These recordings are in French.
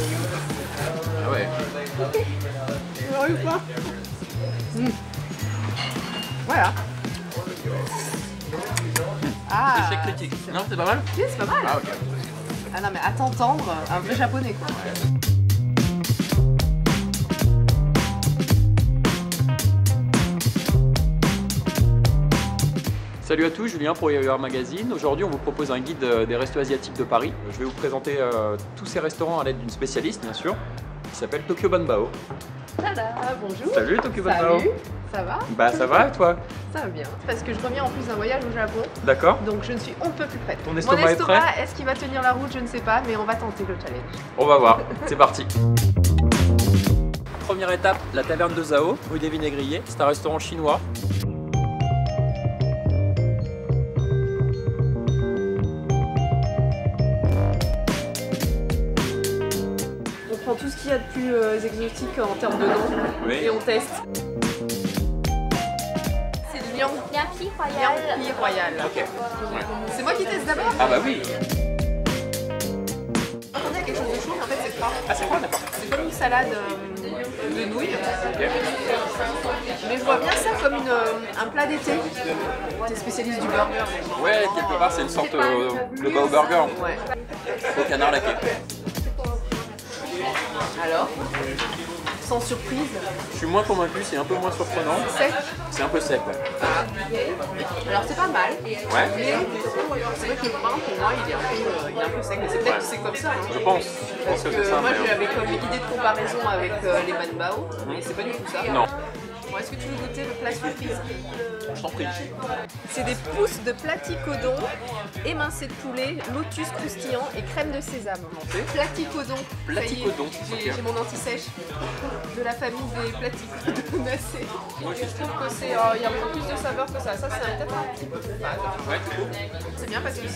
Ah ouais. J'arrive pas. Voilà. Ah. Échec critique. Non, c'est pas mal? Oui, c'est pas mal. Ah ok. Ah non mais à t'entendre, un vrai japonais quoi. Salut à tous, Julien pour YOR Magazine. Aujourd'hui, on vous propose un guide des restos asiatiques de Paris. Je vais vous présenter tous ces restaurants à l'aide d'une spécialiste, bien sûr, qui s'appelle Tokyo Banbao. Tada, bonjour. Salut Tokyo Banbao. Salut, ça va? Bah ça va et toi? Ça va bien. Parce que je reviens en plus d'un voyage au Japon, D'accord. donc je ne suis on ne peut plus prête. Ton estomac est prêt? Est-ce qu'il va tenir la route? Je ne sais pas, mais on va tenter le challenge. On va voir, c'est parti. Première étape, la taverne de Zao, rue des Vinaigriers. C'est un restaurant chinois. On prend tout ce qu'il y a de plus exotique en termes de nom et on teste. C'est du Liangpi Royal. Ok. Ouais. C'est moi qui teste d'abord? Ah bah oui. Quand on a quelque chose de chaud, en fait c'est froid. Ah c'est quoi, d'accord. C'est comme une salade de nouilles. Ok. Mais je vois bien ça comme un plat d'été. T'es spécialiste du burger. Ouais, quelque part c'est une sorte de Bao Burger Ouais. au canard laqué. Alors, sans surprise, Je suis moins convaincu, c'est un peu moins surprenant. sec. C'est un peu sec, ouais. Alors c'est pas mal. Ouais. Mais c'est vrai que le pain pour moi il est un peu sec. Mais c'est peut-être que c'est comme ça. Hein. Je pense Parce que que c'est ça. moi mais, j'avais comme idée de comparaison avec les manbao, mais c'est pas du tout ça. Non, Bon, est-ce que tu veux goûter le plat surprise? je t'en prie. C'est des pousses de platycodon, émincés de poulet, lotus croustillant et crème de sésame. Platycodon. Platycodon, Ça y est, ok. J'ai mon anti-sèche de la famille des platycodonacées. Je trouve que c'est, il y a un peu plus de saveur que ça. Ça c'est peut-être un petit peu fade. Ouais. C'est bien parce que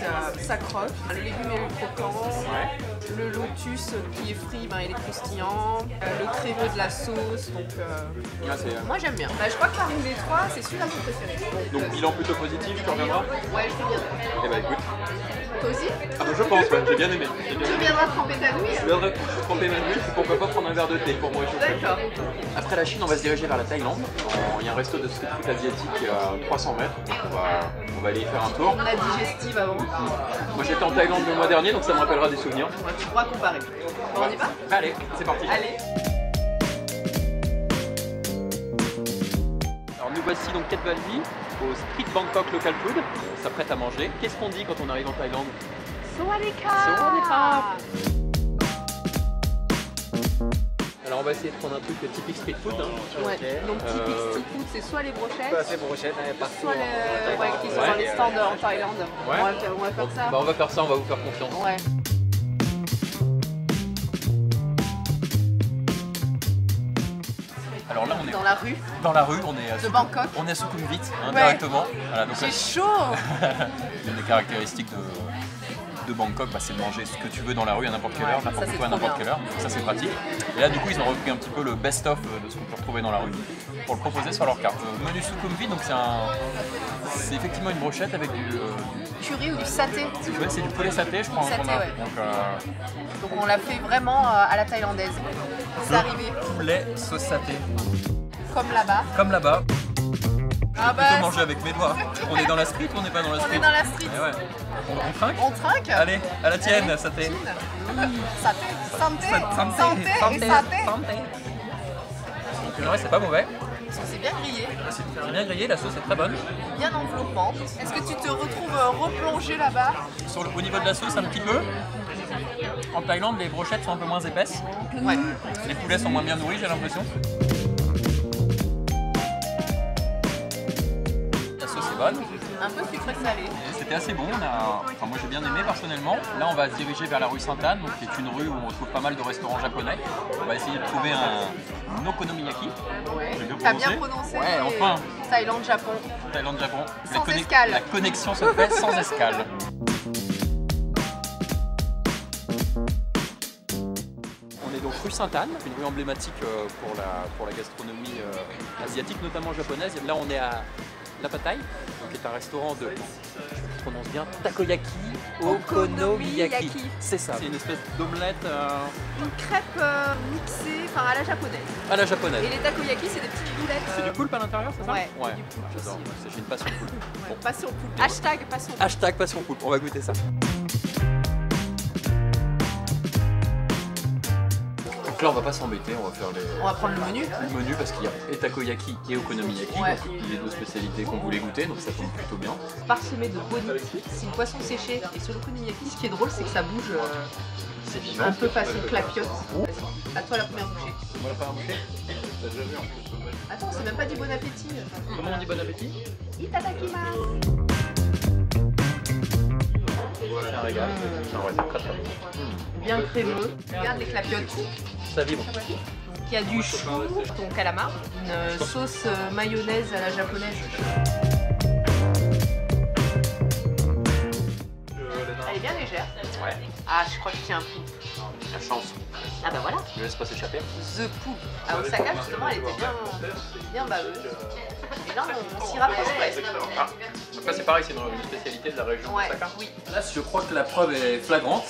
ça croque. Le légume est croquant. Ouais. Le lotus qui est frit, ben, il est croustillant. Le crémeux de la sauce. Donc Là, c'est, moi j'aime bien. Bah, je crois que parmi les trois, c'est celui-là mon préféré. donc bilan plutôt positif, tu reviendras? Ouais, je viens. Eh ben écoute. Toi aussi? Ah bah je pense, ouais, j'ai bien aimé. Tu viendras tremper ta nouille? Je viendrai tremper ma nuit, puis pourquoi pas prendre un verre de thé pour moi. D'accord. Après la Chine, on va se diriger vers la Thaïlande. Il y a un resto de street food asiatique à 300 mètres, donc on va aller y faire un tour. La digestive avant. Moi j'étais en Thaïlande le mois dernier, donc ça me rappellera des souvenirs. Tu pourras comparer. Bon, on y va? Allez, c'est parti. Allez. Alors nous voici donc Ket Valvi au Street Bangkok Local Food. On s'apprête à manger. Qu'est-ce qu'on dit quand on arrive en Thaïlande? Sawadee-ka. Alors on va essayer de prendre un truc typique street food. Hein. Ouais. Donc typique street food, c'est soit les brochettes, partout. soit les qui sont dans les stands en Thaïlande. Ouais. On va faire ça. Bah on va faire ça, on va vous faire confiance. Ouais. Alors là on est Dans la rue dans la rue, on est de Bangkok. On est à Sukhumvit hein, Ouais. directement. Voilà, donc J'ai chaud. une des caractéristiques de Bangkok, bah, c'est de manger ce que tu veux dans la rue à n'importe quelle heure, ça, n'importe c'est quoi à trop n'importe bien. quelle heure. Ça c'est pratique. Et là du coup ils ont repris un petit peu le best-of de ce qu'on peut retrouver dans la rue pour le proposer sur leur carte. Menu Sukhumvit, donc c'est effectivement une brochette avec du Curry ou du saté. c'est du poulet saté je crois. Saté, qu'on a. ouais. Donc Donc on l'a fait vraiment à la thaïlandaise. C'est arrivé poulet sauce saté. comme là-bas. Comme là-bas. Ah Je peux plutôt manger avec mes doigts. On est dans la street ou on n'est pas dans la On street? est dans la street. Eh ouais. On trinque? On trinque. Allez, à la tienne, saté. Saté. Santé. Santé. Santé et saté. Donc le reste c'est pas mauvais. C'est bien grillé, C'est bien grillé, la sauce est très bonne. bien enveloppante. Est-ce que tu te retrouves replongé là-bas? Au niveau de la sauce un petit peu. En Thaïlande les brochettes sont un peu moins épaisses. Ouais. Les poulets sont moins bien nourris j'ai l'impression. La sauce est bonne. Un peu sucré salé. Et c'était assez bon. Enfin, moi j'ai bien aimé personnellement. Là on va se diriger vers la rue Sainte-Anne, donc qui est une rue où on trouve pas mal de restaurants japonais. On va essayer de trouver un okonomiyaki. Ouais. J'ai bien T'as bien prononcé. prononcé. Ouais, enfin. Thaïlande, Japon. Thaïlande-Japon. Sans escale. La connexion se fait sans escale. On est donc rue Sainte-Anne, une rue emblématique pour la gastronomie asiatique, notamment japonaise. Là on est à La Pad Thai, qui est un restaurant de, je prononce bien, takoyaki okonomiyaki. C'est ça. C'est une espèce d'omelette. Une crêpe mixée, enfin à la japonaise. À la japonaise. Et les takoyaki, c'est des petites boulettes. C'est du poulpe à l'intérieur, c'est ça? Ouais, ouais. Du poulpe J'adore. aussi. J'ai une passion poulpe. Ouais, Bon. passion poulpe. Hashtag passion poulpe. Hashtag passion poulpe. On va goûter ça. Donc là, on va pas s'embêter, on va faire On va prendre le menu. le menu parce qu'il y a et takoyaki et okonomiyaki, Ouais. donc les deux spécialités qu'on voulait goûter, donc ça tombe plutôt bien. Parsemé de boniti, c'est une poisson séchée. Et sur l'okonomiyaki, ce qui est drôle, c'est que ça bouge C'est vivant. un peu façon clapiote. Vas-y, à toi la première bouchée. On va la faire boucher. T'as déjà vu en plus. Attends, c'est même pas dit bon appétit. Comment on dit bon appétit? Itadakimasu. C'est un régal. Ah ouais, c'est très très bon. Bien crémeux. Regarde les clapiotes. Ça vibre. Donc il y a du chou, ton calamar, une sauce mayonnaise à la japonaise. Elle est bien légère. Ouais. Ah, je crois que je tiens un poulpe. La chance. Ah bah voilà. Je laisse pas s'échapper. The poulpe. À Osaka, justement, elle était bien baveuse. Et là, on s'y rapproche presque. Ah. Donc là c'est pareil, c'est une spécialité de la région Ouais, d'Osaka. oui. Là je crois que la preuve est flagrante.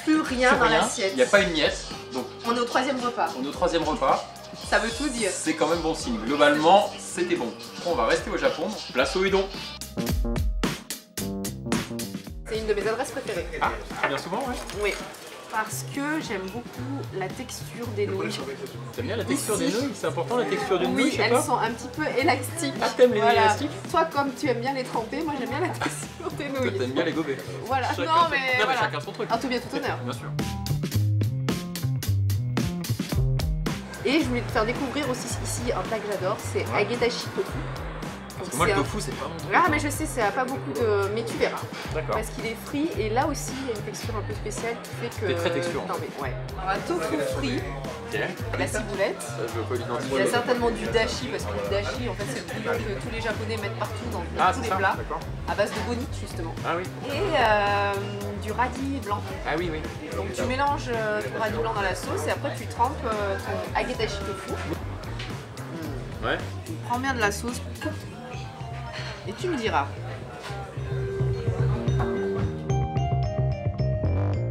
Plus rien Plus dans rien. l'assiette. Il n'y a pas une miette. Donc On est au troisième repas. on est au troisième repas. Ça veut tout dire. C'est quand même bon signe. Globalement, c'était bon. On va rester au Japon. Place au udon. C'est une de mes adresses préférées. Ah, tu viens souvent, ouais. Oui. Parce que j'aime beaucoup la texture des nouilles. T'aimes bien la texture Ici. des nouilles? C'est important la texture d'une nouille Oui, chez elles toi? sont un petit peu élastiques. Ah, t'aimes les nouilles élastiques? Toi, comme tu aimes bien les tremper, moi j'aime bien la texture des Toi, nouilles. t'aimes bien les gobés. Voilà. Chacun Non, son- mais, non, voilà. chacun son truc. En tout bien, tout honneur. Bien sûr. Et je voulais te faire découvrir aussi ici un plat que j'adore, c'est Ouais. Agedashi tofu. Parce que Donc, moi le c'est un- tofu c'est pas mon truc. Ah mais je sais, ça a pas beaucoup de... Mais tu verras. D'accord. Parce qu'il est frit et là aussi il y a une texture un peu spéciale qui fait que... T'es très texture. Non mais ouais. Alors un tofu frit, Ok. la ciboulette. Ça je peux Il y l'identifier. a certainement du dashi parce que le dashi en fait c'est le bouillon que tous les japonais mettent partout dans Ah tous c'est les ça, plats. d'accord. À base de bonite justement. Ah oui. Et du radis blanc. Ah oui, oui. Donc tu mélanges ton radis blanc dans la sauce et après tu trempes ton Agedashi tofu. Ouais. Tu prends bien de la sauce et tu me diras.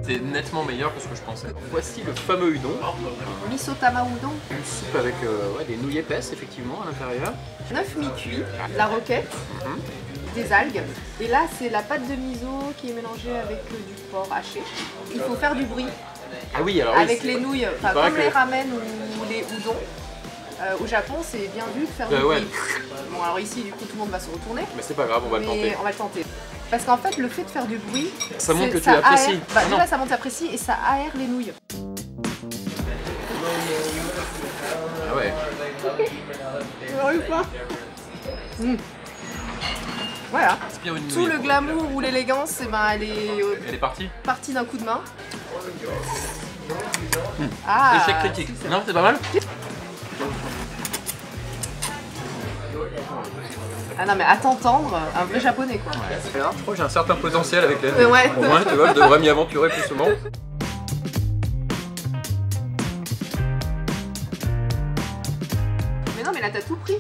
C'est nettement meilleur que ce que je pensais. Voici le fameux udon. Miso tama udon, Une soupe avec ouais, des nouilles épaisses effectivement à l'intérieur. 9 mi-cuits, de la roquette, des algues. Et là c'est la pâte de miso qui est mélangée avec du porc haché. Il faut faire du bruit Ah oui, alors oui, avec c'est- les nouilles, enfin, paraît comme que- les ramen ou les udon. Au Japon c'est bien vu de faire du ouais. bruit. Bon alors ici du coup tout le monde va se retourner. Mais c'est pas grave, on va le Mais tenter. on va le tenter. Parce qu'en fait, le fait de faire du bruit, Ça montre que tu ça l'apprécies. aère- Bah, Ah non. déjà, ça montre que tu apprécies et ça aère les nouilles. Ah ouais. Voilà. Inspire une Tout nouille. le glamour ou l'élégance, eh ben, elle est Elle est partie. partie d'un coup de main. Ah, Échec critique. Non, c'est pas mal. Ah non, mais à t'entendre, un vrai japonais quoi. Alors Je crois que j'ai un certain potentiel avec les Ouais. Au moins, tu vois, je devrais m'y aventurer plus souvent. Mais non, mais là t'as tout pris.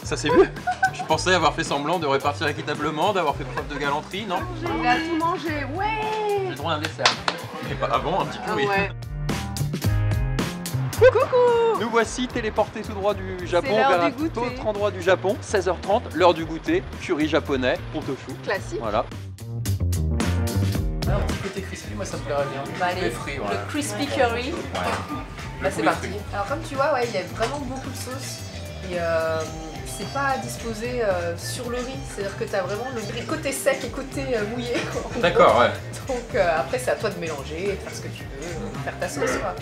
Ça s'est vu. Je pensais avoir fait semblant de répartir équitablement, d'avoir fait preuve de galanterie, non? Il a tout mangé, J'ai ouais. le droit à un dessert. Mais pas avant, un petit peu, Ah oui. ouais. Nous voici téléportés tout droit du Japon l'heure vers un du goûter. autre endroit du Japon, 16h30, l'heure du goûter, curry japonais, pontoshu. Classique. Voilà. Un petit côté crispy, moi ça me plairait bien. Bah, allez, Les fruits, voilà. le crispy curry. Bah, c'est Les parti. fruits. Alors comme tu vois, ouais, il y a vraiment beaucoup de sauce et c'est pas disposé sur le riz, c'est-à-dire que tu as vraiment le riz côté sec et côté mouillé. Quoi, en D'accord, ouais. gros. Donc après c'est à toi de mélanger, de faire ce que tu veux, faire ta sauce quoi.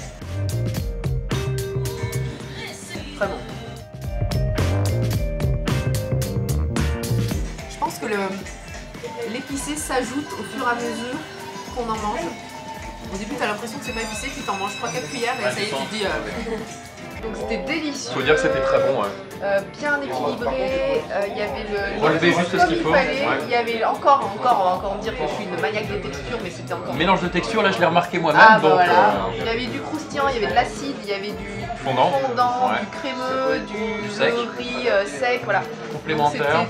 Très bon. Je pense que l'épicé s'ajoute au fur et à mesure qu'on en mange. Au début, t'as l'impression que c'est pas épicé, puis t'en manges 3-4 cuillères et Ouais, ça y est, c'est tu te dis. Donc c'était délicieux. Faut dire que c'était très bon, ouais. Bien équilibré, il y avait le. Relevé juste ce comme qu'il il faut, fallait. ouais. Il y avait on va encore dire que je suis une maniaque des textures, mais c'était encore. Mélange de texture, là je l'ai remarqué moi-même, Ah bah donc voilà. Il y avait du croustillant, il y avait de l'acide, il y avait du Fondant. Ouais. du crémeux, du sec. riz sec, voilà. complémentaire,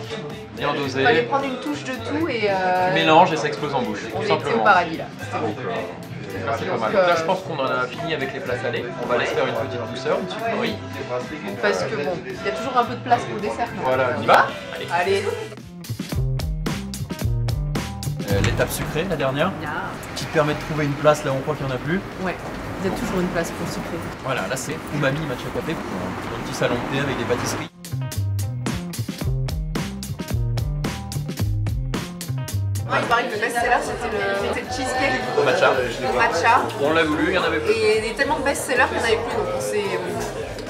bien Il dosé. fallait prendre une touche de tout et Tu mélanges et ça explose en bouche, on tout était au simplement. paradis là. C'était bon. Ça, c'est pas mal. Donc là, je pense qu'on en a fini avec les plats salés. On va laisser faire une petite douceur, une sucrerie. Parce que bon, il y a toujours un peu de place pour le dessert. quand même. Voilà, on y va. Allez. L'étape sucrée, la dernière, Bien. qui te permet de trouver une place là où on croit qu'il n'y en a plus. Ouais, il y a toujours une place pour le sucré. Voilà, là c'est Umami Matcha Café, pour un petit salon de thé avec des pâtisseries. Moi, il paraît que le best-seller c'était le cheesecake Au matcha. au matcha. On l'a voulu, il y en avait plus. Et il y a tellement de best-sellers qu'il n'y en avait plus, donc on s'est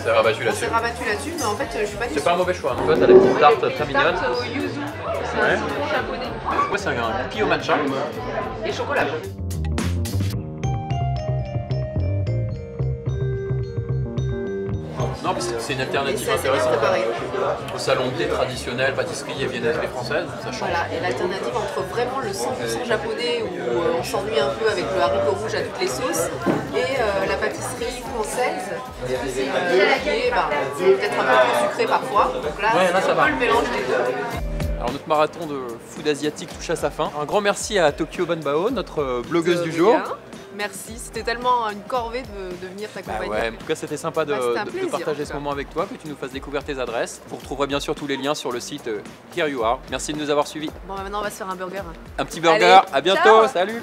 C'est rabattu là-dessus. rabattu là-dessus, mais en fait je suis pas C'est déçue. pas un mauvais choix. Toi, t'as la petite tarte très mignonne. Tarte au yuzu, c'est Ouais. un citron japonais. Moi, c'est un cookie au matcha. Et chocolat. Non, mais c'est une Et alternative c'est assez bien intéressante. préparé. Au salon de thé traditionnel, pâtisserie et viennoiserie française, ça change. Voilà, et l'alternative entre vraiment le 100% japonais où on s'ennuie un peu avec le haricot rouge à toutes les sauces et la pâtisserie française qui est peut-être un peu plus sucrée parfois. Donc là, Ouais, là, c'est ça un va. peu le mélange des deux. Alors notre marathon de food asiatique touche à sa fin. Un grand merci à Tokyo Banbao, notre blogueuse du De jour. rien. Merci, c'était tellement une corvée de venir Bah t'accompagner. ouais, en tout cas c'était sympa de, Bah, c'était un de plaisir, en partager tout ce cas. moment avec toi, que tu nous fasses découvrir tes adresses. Vous retrouverez bien sûr tous les liens sur le site Here You Are. Merci de nous avoir suivis. Bon, bah, maintenant on va se faire un burger. Un petit burger, Allez, à bientôt, ciao. salut.